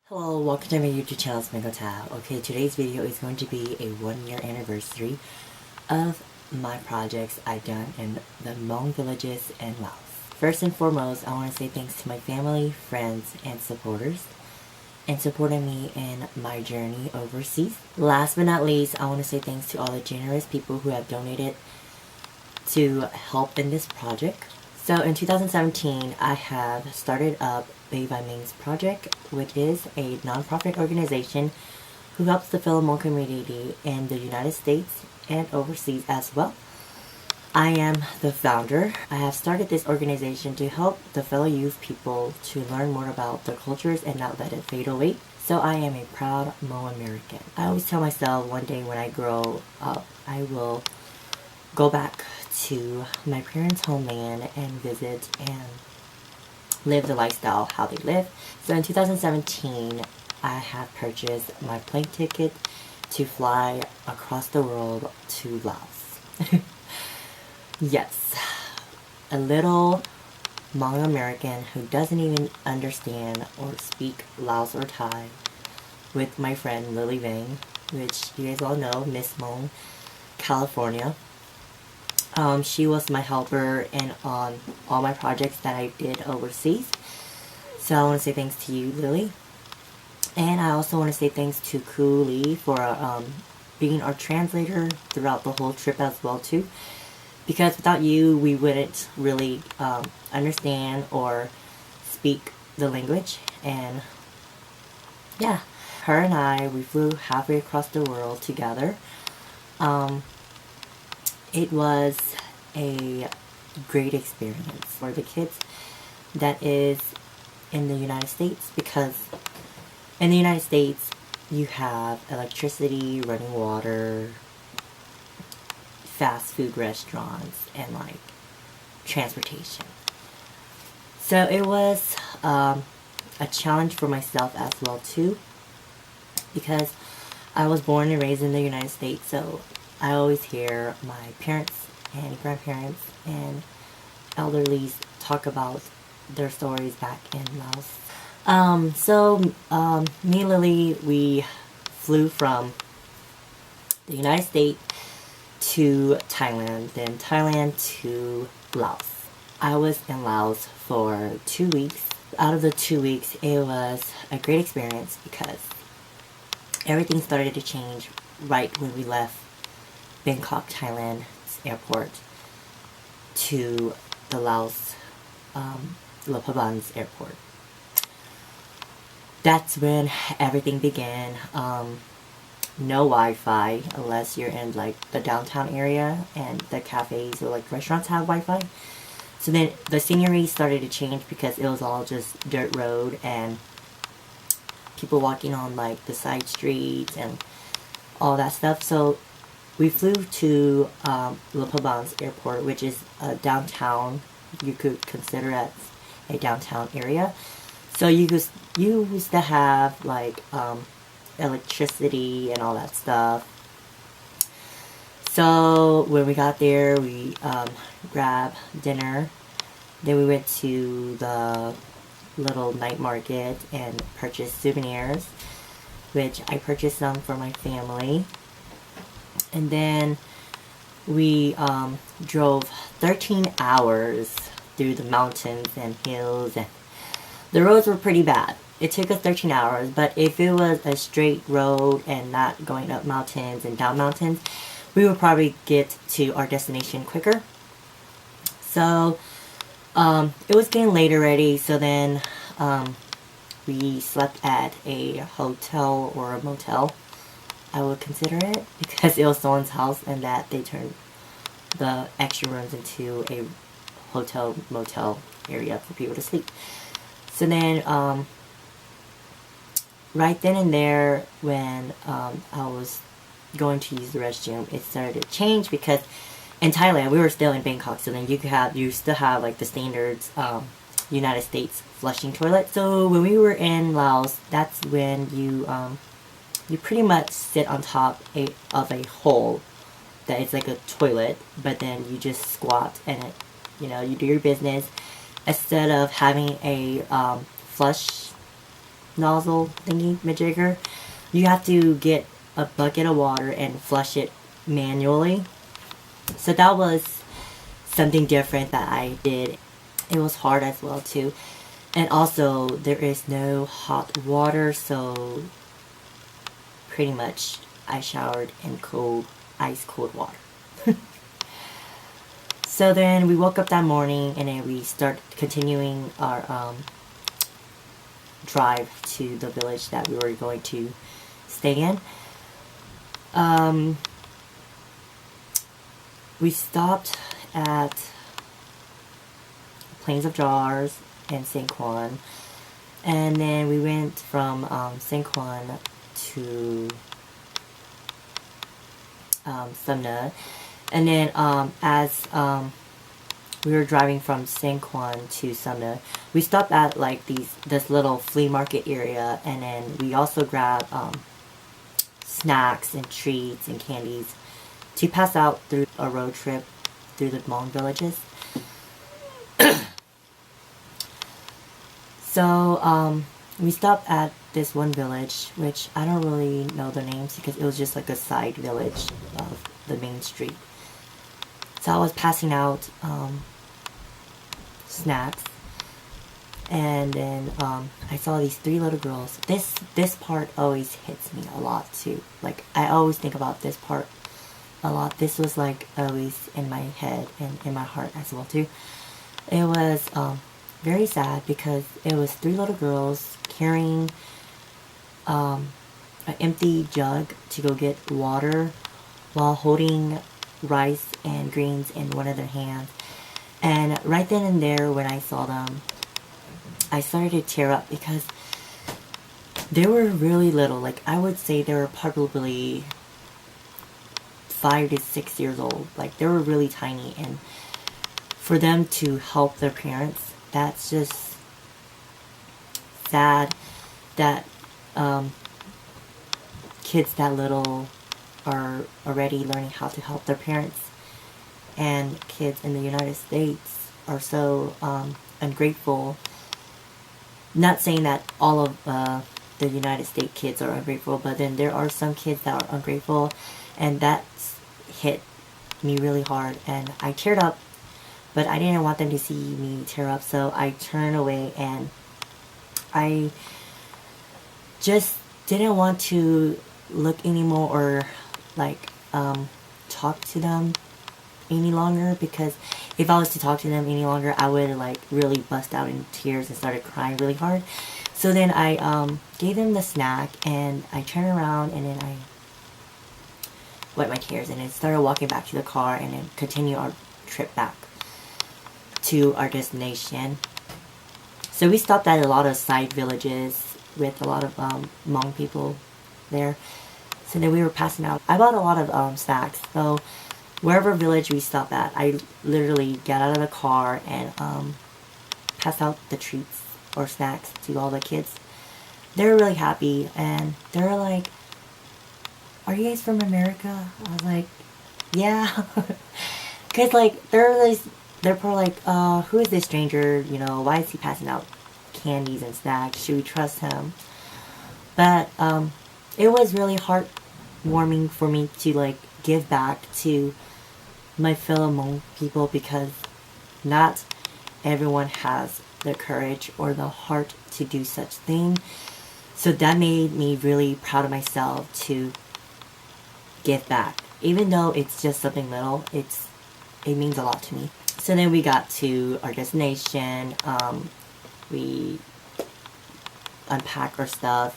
Hello, welcome to my YouTube channel, it's Mangothao. Okay, today's video is going to be a 1-year anniversary of my projects I've done in the Hmong villages in Laos. First and foremost, I want to say thanks to my family, friends, and supporters in supporting me in my journey overseas. Last but not least, I want to say thanks to all the generous people who have donated to help in this project. So in 2017, I have started up Peb Vam Meej project, which is a non-profit organization who helps the fellow Hmong community in the United States and overseas as well. I am the founder. I have started this organization to help the fellow youth people to learn more about their cultures and not let it fade away. So I am a proud Hmong American. I always tell myself one day when I grow up, I will go back to my parents' homeland and visit and live the lifestyle how they live. So in 2017, I have purchased my plane ticket to fly across the world to Laos. Yes, a little Hmong American who doesn't even understand or speak Laos or Thai with my friend Lily Vang, which you guys all know, Miss Hmong, California. She was my helper in on all my projects that I did overseas. So I want to say thanks to you, Lily. And I also want to say thanks to Cooley for being our translator throughout the whole trip as well too. Because without you, we wouldn't really understand or speak the language. And yeah, her and I, we flew halfway across the world together. It was a great experience for the kids that is in the United States, because in the United States you have electricity, running water, fast food restaurants, and like transportation. So it was a challenge for myself as well too, because I was born and raised in the United States, so I always hear my parents and grandparents and elderlies talk about their stories back in Laos. Me and Lily, we flew from the United States to Thailand, then Thailand to Laos. I was in Laos for 2 weeks. Out of the 2 weeks, it was a great experience because everything started to change right when we left Bangkok, Thailand airport to the Laos Laos airport. That's when everything began. No Wi-Fi unless you're in like the downtown area, and the cafes or like restaurants have Wi-Fi. So then the scenery started to change because it was all just dirt road and people walking on like the side streets and all that stuff. So we flew to Laos airport, which is a downtown. You could consider it a downtown area. So you used to have like electricity and all that stuff. So when we got there, we grabbed dinner. Then we went to the little night market and purchased souvenirs, which I purchased some for my family. And then we drove 13 hours through the mountains and hills, and the roads were pretty bad. It took us 13 hours, but if it was a straight road and not going up mountains and down mountains, we would probably get to our destination quicker. So it was getting late already, so then we slept at a hotel or a motel, I would consider it, because it was someone's house and that they turned the extra rooms into a hotel motel area for people to sleep. So then right then and there, when I was going to use the restroom, it started to change, because in Thailand we were still in Bangkok, so then you still have like the standards United States flushing toilet. So when we were in Laos, that's when you pretty much sit on top of a hole that is like a toilet, but then you just squat and you do your business, instead of having a flush nozzle thingy majigger. You have to get a bucket of water and flush it manually. So that was something different that I did. It was hard as well too. And also there is no hot water, so pretty much I showered in cold, ice cold water. So then we woke up that morning and then we start continuing our drive to the village that we were going to stay in. We stopped at Plains of Jars and St. Kwan, and then we went from St. Kwan to Sumna. And then as we were driving from St. Kwan to Sumna, we stopped at like this little flea market area, and then we also grabbed snacks and treats and candies to pass out through a road trip through the Hmong villages. So we stopped at this one village, which I don't really know the names because it was just like a side village of the main street. So I was passing out snacks, and then I saw these 3 little girls. This part always hits me a lot too. Like, I always think about this part a lot. This was like always in my head and in my heart as well too. It was very sad because it was 3 little girls carrying an empty jug to go get water while holding rice and greens in one of their hands. And right then and there, when I saw them, I started to tear up because they were really little. Like, I would say they were probably 5 to 6 years old. Like, they were really tiny, and for them to help their parents, that's just sad that kids that little are already learning how to help their parents, and kids in the United States are so ungrateful. Not saying that all of the United States kids are ungrateful, but then there are some kids that are ungrateful, and that's hit me really hard, and I teared up, but I didn't want them to see me tear up, so I turned away, and I just didn't want to look anymore or like talk to them any longer, because if I was to talk to them any longer, I would like really bust out in tears and started crying really hard. So then I gave them the snack, and I turned around, and then I wiped my tears, and then started walking back to the car, and then continue our trip back to our destination. So we stopped at a lot of side villages with a lot of Hmong people there. So then we were passing out. I bought a lot of snacks. So wherever village we stopped at, I literally got out of the car and passed out the treats or snacks to all the kids. They were really happy, and they were like, "Are you guys from America?" I was like, "Yeah." Because like they're probably like, "Who is this stranger? You know, why is he passing out candies and snacks? Should we trust him?" But it was really heartwarming for me to like give back to my fellow Hmong people, because not everyone has the courage or the heart to do such thing. So that made me really proud of myself to give back. Even though it's just something little, it means a lot to me. So then we got to our destination. We unpacked our stuff,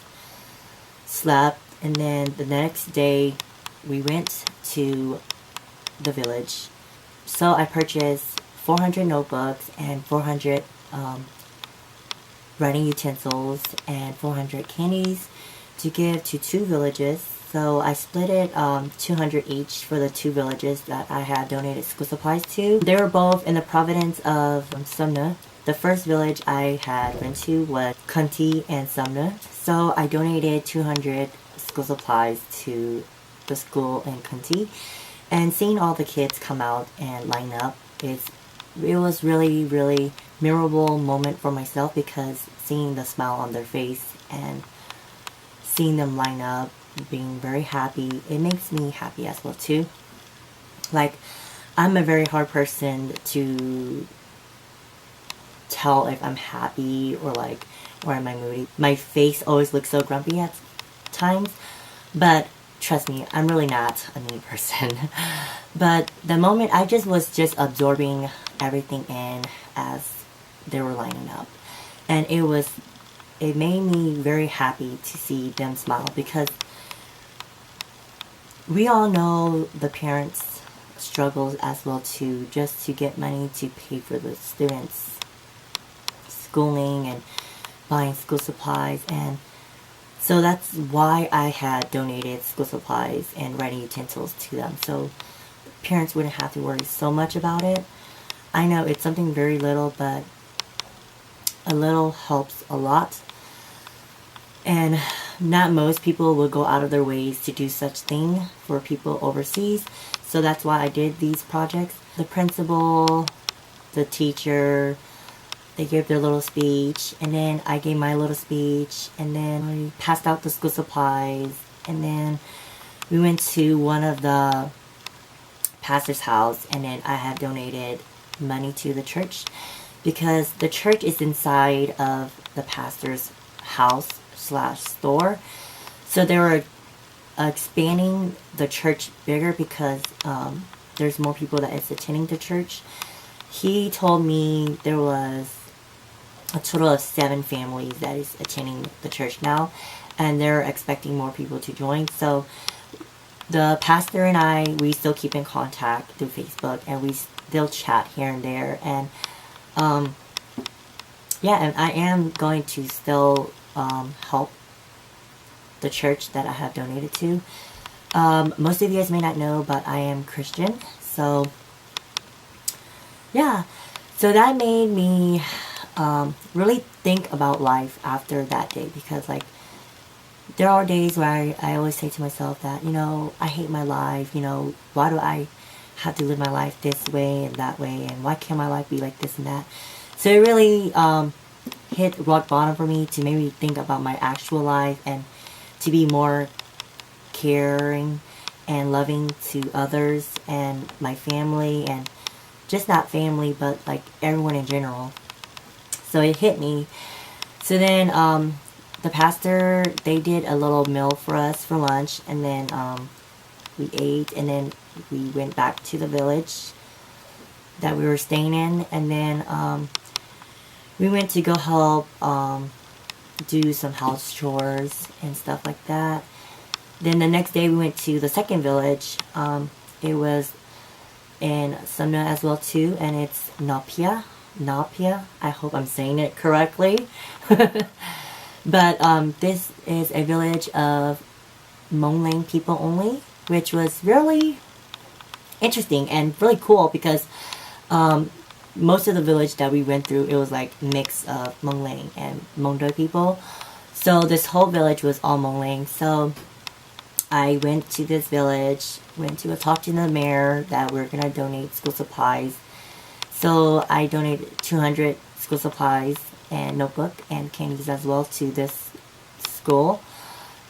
slept, and then the next day we went to the village. So I purchased 400 notebooks and 400 writing utensils and 400 candies to give to 2 villages. So I split it 200 each for the 2 villages that I had donated school supplies to. They were both in the province of Sumna. The first village I had went to was Kunti and Sumna. So I donated 200 school supplies to the school in Kunti. And seeing all the kids come out and line up, it was really, really memorable moment for myself, because seeing the smile on their face and seeing them line up, being very happy, it makes me happy as well too. Like, I'm a very hard person to tell if I'm happy or like, or am I moody. My face always looks so grumpy at times, but trust me, I'm really not a mean person. But the moment I was just absorbing everything in as they were lining up, and it made me very happy to see them smile, because we all know the parents' struggles as well too, just to get money to pay for the students' schooling and buying school supplies. And so that's why I had donated school supplies and writing utensils to them, so parents wouldn't have to worry so much about it. I know it's something very little, but a little helps a lot. And not most people will go out of their ways to do such thing for people overseas. So that's why I did these projects. The principal, the teacher, they gave their little speech, and then I gave my little speech, and then I passed out the school supplies, and then we went to one of the pastor's house, and then I had donated money to the church, because the church is inside of the pastor's house / store. So they were expanding the church bigger because there's more people that is attending the church. He told me there was a total of 7 families that is attending the church now, and they're expecting more people to join. So the pastor and I, we still keep in contact through Facebook, and we still chat here and there. And yeah, and I am going to still help the church that I have donated to. Most of you guys may not know, but I am Christian. So yeah, so that made me really think about life after that day, because like, there are days where I always say to myself that, you know, I hate my life, you know, why do I have to live my life this way and that way, and why can't my life be like this and that? So it really hit rock bottom for me to maybe think about my actual life, and to be more caring and loving to others and my family, and just not family, but like everyone in general. So it hit me. So then the pastor, they did a little meal for us for lunch, and then we ate, and then we went back to the village that we were staying in, and then we went to go help do some house chores and stuff like that. Then the next day we went to the second village. It was in Sumna as well too, and it's Napia. I hope I'm saying it correctly. But this is a village of Hmong people only, which was really interesting and really cool, because most of the village that we went through, it was like mix of Hmong and Hmong Doi people. So this whole village was all Hmong. So I went to this village, went to talk to the mayor that we're going to donate school supplies. So I donated 200 school supplies and notebook and candies as well to this school.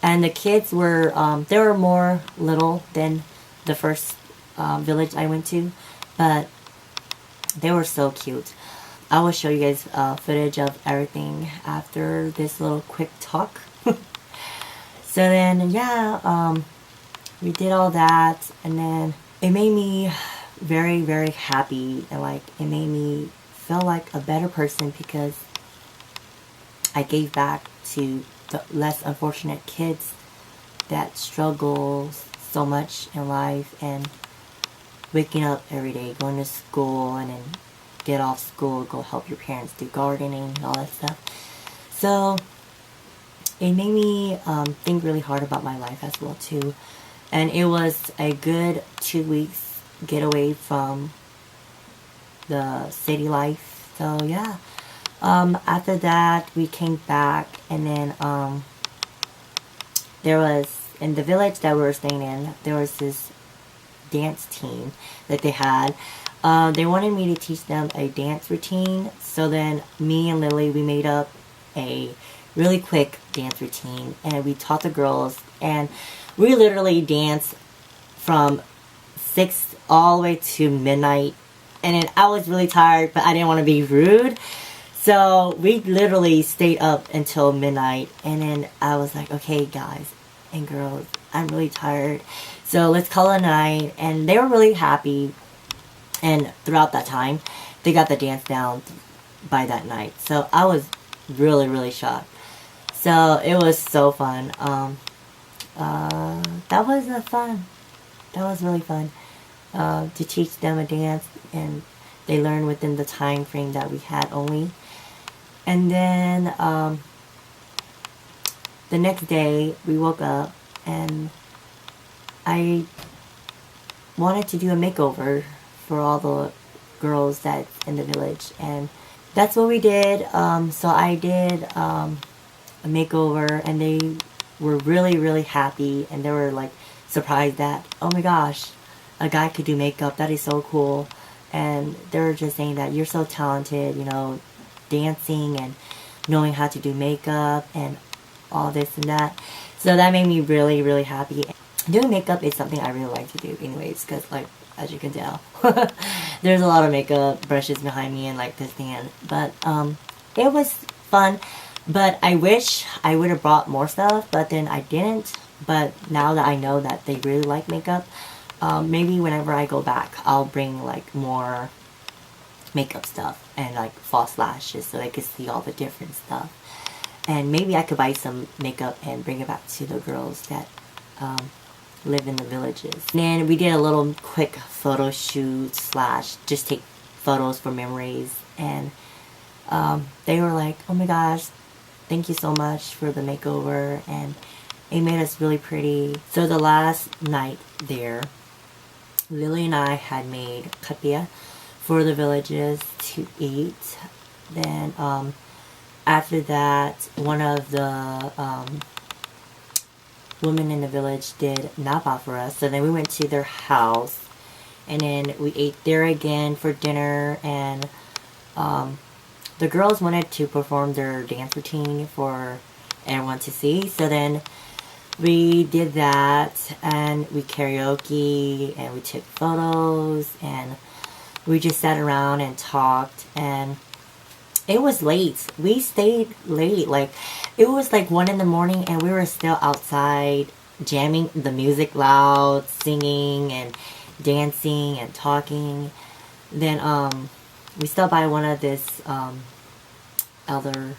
And the kids were, they were more little than the first village I went to, but they were so cute. I will show you guys footage of everything after this little quick talk. So then, yeah, we did all that, and then it made me very, very happy, and like, it made me feel like a better person, because I gave back to the less unfortunate kids that struggle so much in life, and waking up every day, going to school, and then get off school, go help your parents do gardening and all that stuff. So it made me think really hard about my life as well too. And it was a good 2 weeks get away from the city life. So yeah, after that we came back, and then there was, in the village that we were staying in, there was this dance team that they had. They wanted me to teach them a dance routine. So then me and Lily, we made up a really quick dance routine, and we taught the girls, and we literally danced from 6 all the way to midnight. And then I was really tired, but I didn't want to be rude, so we literally stayed up until midnight. And then I was like, okay guys and girls, I'm really tired, so let's call it a night. And they were really happy, and throughout that time they got the dance down by that night. So I was really shocked. So it was so fun. That was fun. That was really fun to teach them a dance, and they learned within the time frame that we had only. And then the next day we woke up, and I wanted to do a makeover for all the girls that's in the village, and that's what we did. So I did a makeover, and they were really happy, and they were like surprised that, oh my gosh, a guy could do makeup, that is so cool. And they were just saying that you're so talented, you know, dancing and knowing how to do makeup and all this and that. So that made me really happy. Doing makeup is something I really like to do anyways, because like, as you can tell, there's a lot of makeup brushes behind me and like this thing. But it was fun. But I wish I would have brought more stuff, but then I didn't. But now that I know that they really like makeup, maybe whenever I go back, I'll bring like more makeup stuff and like false lashes so they can see all the different stuff. And maybe I could buy some makeup and bring it back to the girls that live in the villages. And then we did a little quick photo shoot slash just take photos for memories. And they were like, oh my gosh, thank you so much for the makeover, and it made us really pretty. So the last night there, Lily and I had made kapia for the villages to eat. Then after that, one of the women in the village did napa for us. So then we went to their house, and then we ate there again for dinner. And the girls wanted to perform their dance routine for everyone to see. So then we did that, and we karaoke, and we took photos, and we just sat around and talked. And it was late. We stayed late. Like, it was like 1 in the morning, and we were still outside jamming the music loud, singing and dancing and talking. Then we stopped by one of this elderly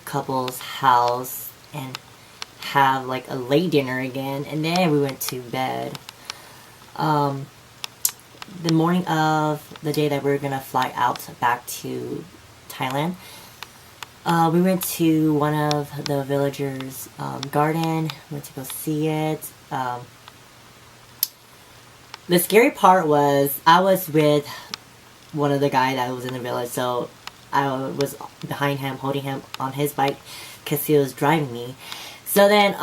couple's house and have like a late dinner again, and then we went to bed. The morning of the day that we were gonna fly out back to Thailand, we went to one of the villagers' garden. Went to go see it. The scary part was I was with one of the guys that was in the village, so I was behind him, holding him on his bike because he was driving me. So then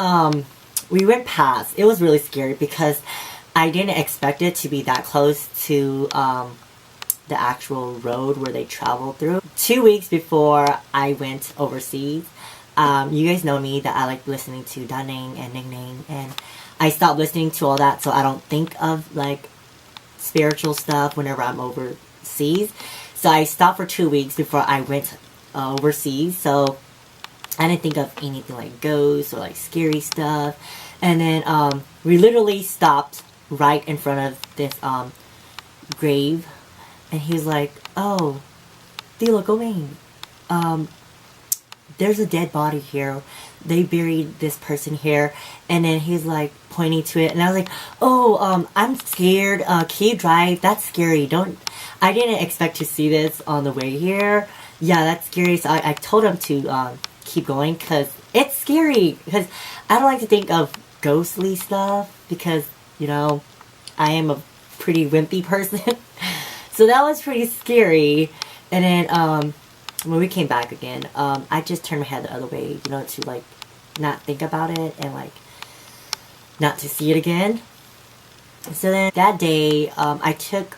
we went past. It was really scary because I didn't expect it to be that close to the actual road where they traveled through. 2 weeks before I went overseas, you guys know me that I like listening to Daneng and Ning Ning, and I stopped listening to all that so I don't think of like spiritual stuff whenever I'm overseas. So I stopped for 2 weeks before I went overseas, so I didn't think of anything like ghosts or like scary stuff. And then we literally stopped right in front of this grave, and he's like, oh, Tilo Going, there's a dead body here. They buried this person here. And then he's like pointing to it, and I was like, oh, I'm scared. Can you drive? That's scary. I didn't expect to see this on the way here. Yeah, that's scary. So I told him to keep going because it's scary. Because I don't like to think of ghostly stuff because, you know, I am a pretty wimpy person. So that was pretty scary. And then when we came back again, I just turned my head the other way, you know, to like not think about it and like not to see it again. So then that day, I took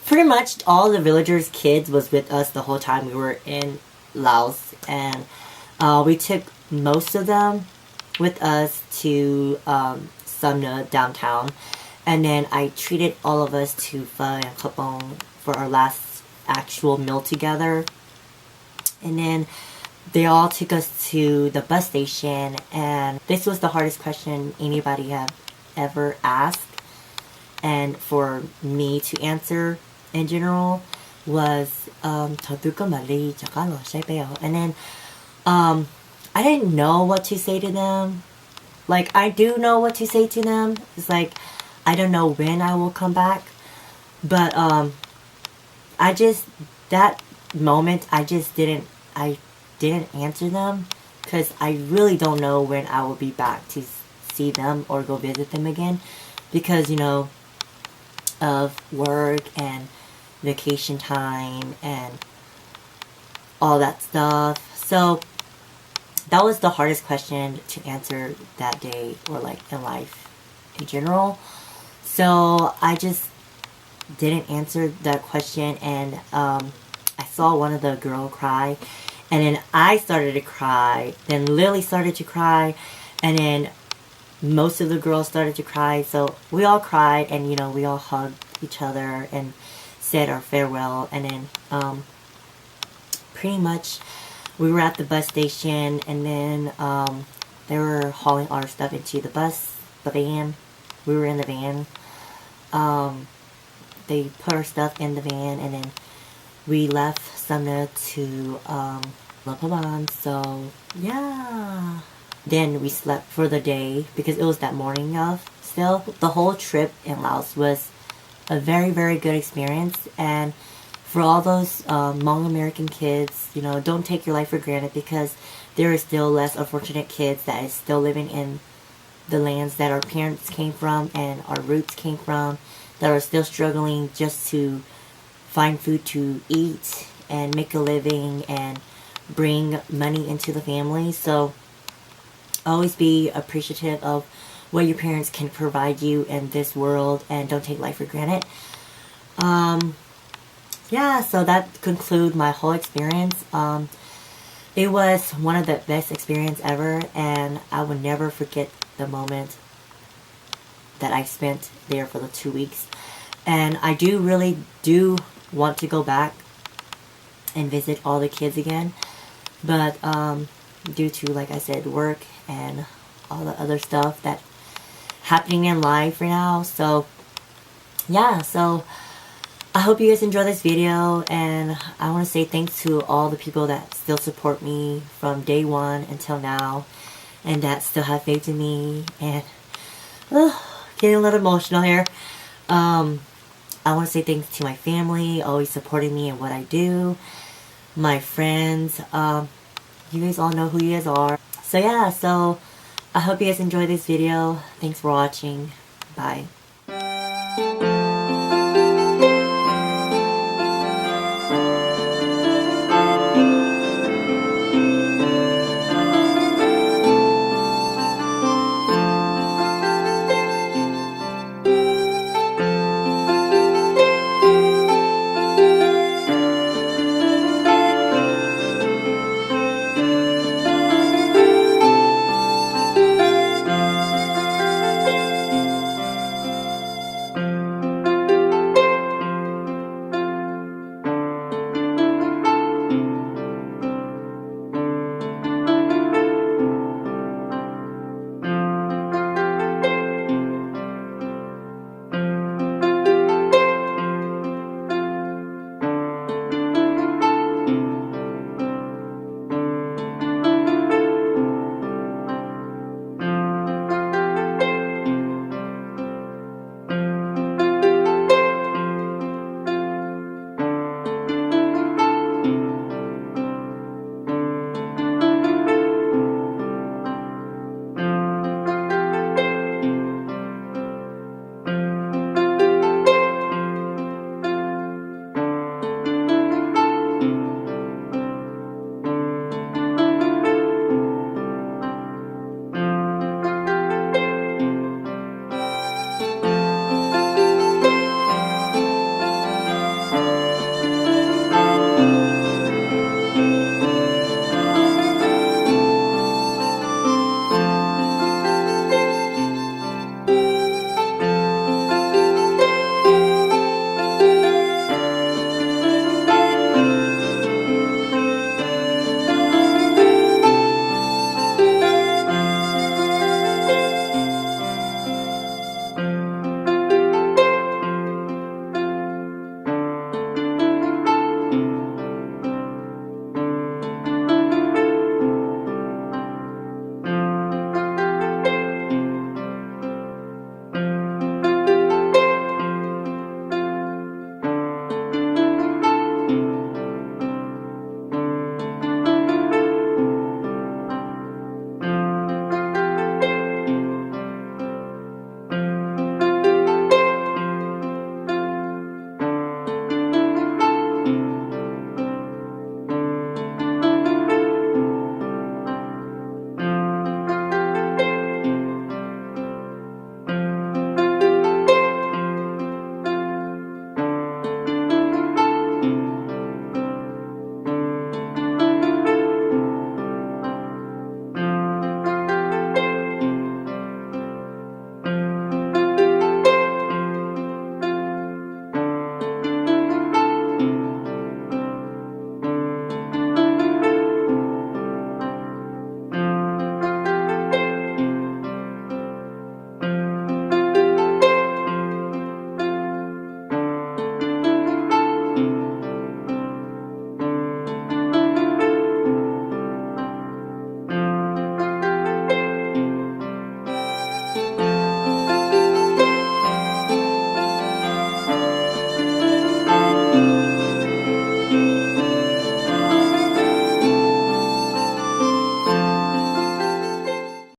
pretty much all the villagers' kids was with us the whole time we were in Laos, and we took most of them with us to Sumna downtown, and then I treated all of us to pho and kapong for our last actual meal together. And then they all took us to the bus station, and this was the hardest question anybody have ever asked, and for me to answer in general was and then I didn't know what to say to them. Like, I do know what to say to them. It's like, I don't know when I will come back, but I just, that moment, I didn't answer them, because I really don't know when I will be back to see them or go visit them again, because, you know, of work and vacation time and all that stuff. So that was the hardest question to answer that day, or like in life in general. So I just didn't answer that question, and I saw one of the girls cry, and then I started to cry, then Lily started to cry, and then most of the girls started to cry. So we all cried, and you know, we all hugged each other and said our farewell. And then pretty much we were at the bus station, and then they were hauling our stuff into the van. We were in the van. They put our stuff in the van, and then we left Sumner to Lapavan. So yeah, then we slept for the day, because it was that morning of. Still, the whole trip in Laos was a very, very good experience. And for all those Hmong American kids, you know, don't take your life for granted, because there are still less unfortunate kids that is still living in the lands that our parents came from and our roots came from, that are still struggling just to find food to eat and make a living and bring money into the family. So always be appreciative of what your parents can provide you in this world, and don't take life for granted. Yeah, so that concludes my whole experience. It was one of the best experience ever, and I will never forget the moment that I spent there for the 2 weeks. And I really do want to go back and visit all the kids again, but due to, like I said, work and all the other stuff that's happening in life right now. So yeah, so I hope you guys enjoy this video, and I want to say thanks to all the people that still support me from day one until now, and that still have faith in me. And getting a little emotional here. I want to say thanks to my family, always supporting me in what I do. My friends, you guys all know who you guys are. So yeah, so I hope you guys enjoyed this video. Thanks for watching. Bye.